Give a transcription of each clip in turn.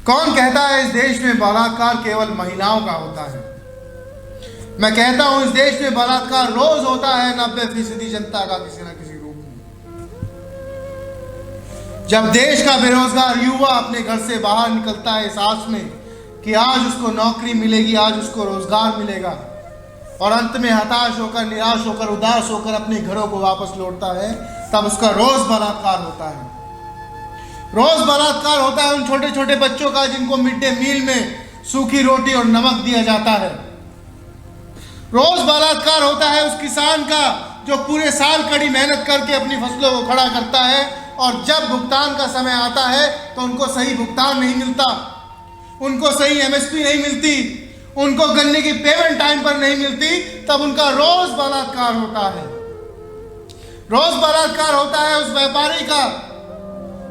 कौन कहता है इस देश में बलात्कार केवल महिलाओं का होता है? मैं कहता हूं इस देश में बलात्कार रोज होता है 90% जनता का किसी न किसी रूप में। जब देश का बेरोजगार युवा अपने घर से बाहर निकलता है इस आस में कि आज उसको नौकरी मिलेगी, आज उसको रोजगार मिलेगा, और अंत में हताश होकर, निराश होकर, उदास होकर अपने घरों को वापस लौटता है, तब उसका रोज बलात्कार होता है। रोज बलात्कार होता है उन छोटे छोटे बच्चों का जिनको मिड डे मील में सूखी रोटी और नमक दिया जाता है। रोज बलात्कार होता है उस किसान का जो पूरे साल कड़ी मेहनत करके अपनी फसलों को खड़ा करता है, और जब भुगतान का समय आता है तो उनको सही भुगतान नहीं मिलता, उनको सही एमएसपी नहीं मिलती, उनको गन्ने की पेमेंट टाइम पर नहीं मिलती, तब उनका रोज बलात्कार होता है। रोज बलात्कार होता है उस व्यापारी का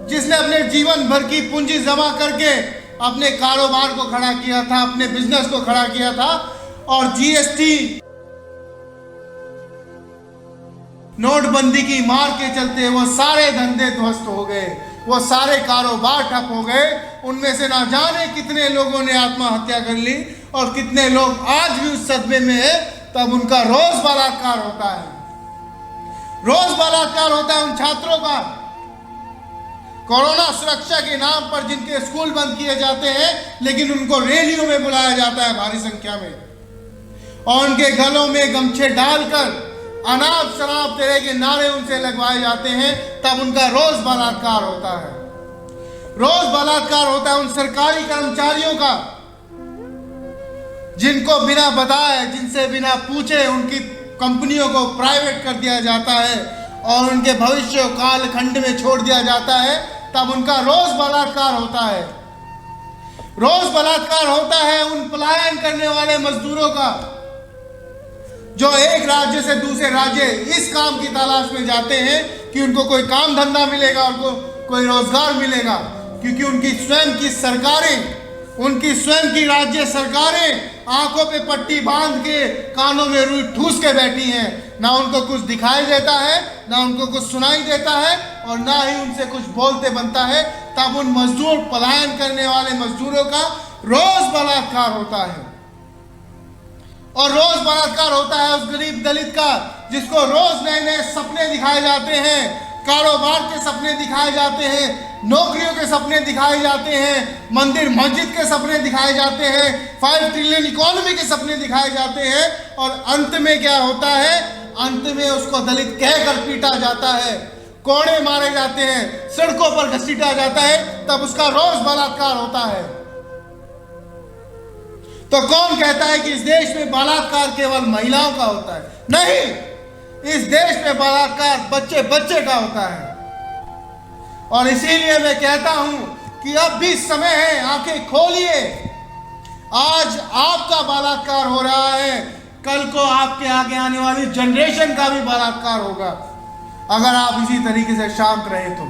जिसने अपने जीवन भर की पूंजी जमा करके अपने कारोबार को खड़ा किया था, अपने बिजनेस को खड़ा किया था, और जीएसटी नोटबंदी की मार के चलते वो सारे धंधे ध्वस्त हो गए, वो सारे कारोबार ठप हो गए। उनमें से ना जाने कितने लोगों ने आत्महत्या कर ली और कितने लोग आज भी उस सदमे में है। तब उनका रोज बलात्कार होता है। रोज बलात्कार होता है उन छात्रों का कोरोना सुरक्षा के नाम पर जिनके स्कूल बंद किए जाते हैं, लेकिन उनको रैलियों में बुलाया जाता है भारी संख्या में, और उनके गलों में गमछे डालकर अनाप शराब तरह के नारे उनसे लगवाए जाते हैं। तब उनका रोज बलात्कार होता है। रोज बलात्कार होता है उन सरकारी कर्मचारियों का जिनको बिना बताए, जिनसे बिना पूछे उनकी कंपनियों को प्राइवेट कर दिया जाता है और उनके भविष्य काल खंड में छोड़ दिया जाता है। तब उनका रोज बलात्कार होता है। रोज बलात्कार होता है उन पलायन करने वाले मजदूरों का जो एक राज्य से दूसरे राज्य इस काम की तलाश में जाते हैं कि उनको कोई काम धंधा मिलेगा, उनको कोई रोजगार मिलेगा, क्योंकि उनकी स्वयं की सरकारें, उनकी स्वयं की राज्य सरकारें आंखों पे पट्टी बांध के कानों में रुई ठूस के बैठी हैं। ना उनको कुछ दिखाई देता है, ना उनको कुछ सुनाई देता है, और ना ही उनसे कुछ बोलते बनता है। तब उन मजदूर, पलायन करने वाले मजदूरों का रोज बलात्कार होता है। और रोज बलात्कार होता है उस गरीब दलित का जिसको रोज नए नए सपने दिखाए जाते हैं, कारोबार के सपने दिखाए जाते हैं, नौकरियों के सपने दिखाए जाते हैं, मंदिर मस्जिद के सपने दिखाए जाते हैं, 5 ट्रिलियन इकोनॉमी के सपने दिखाए जाते हैं, और अंत में क्या होता है? अंत में उसको दलित कहकर पीटा जाता है, कोड़े मारे जाते हैं, सड़कों पर घसीटा जाता है। तब उसका रोज बलात्कार होता है। तो कौन कहता है कि इस देश में बलात्कार केवल महिलाओं का होता है? नहीं, इस देश में बलात्कार बच्चे बच्चे का होता है। और इसीलिए मैं कहता हूं कि अब भी समय है, आंखें खोलिए। आज आपका बलात्कार हो रहा है, कल को आपके आगे आने वाली जनरेशन का भी बलात्कार होगा अगर आप इसी तरीके से शांत रहे तो।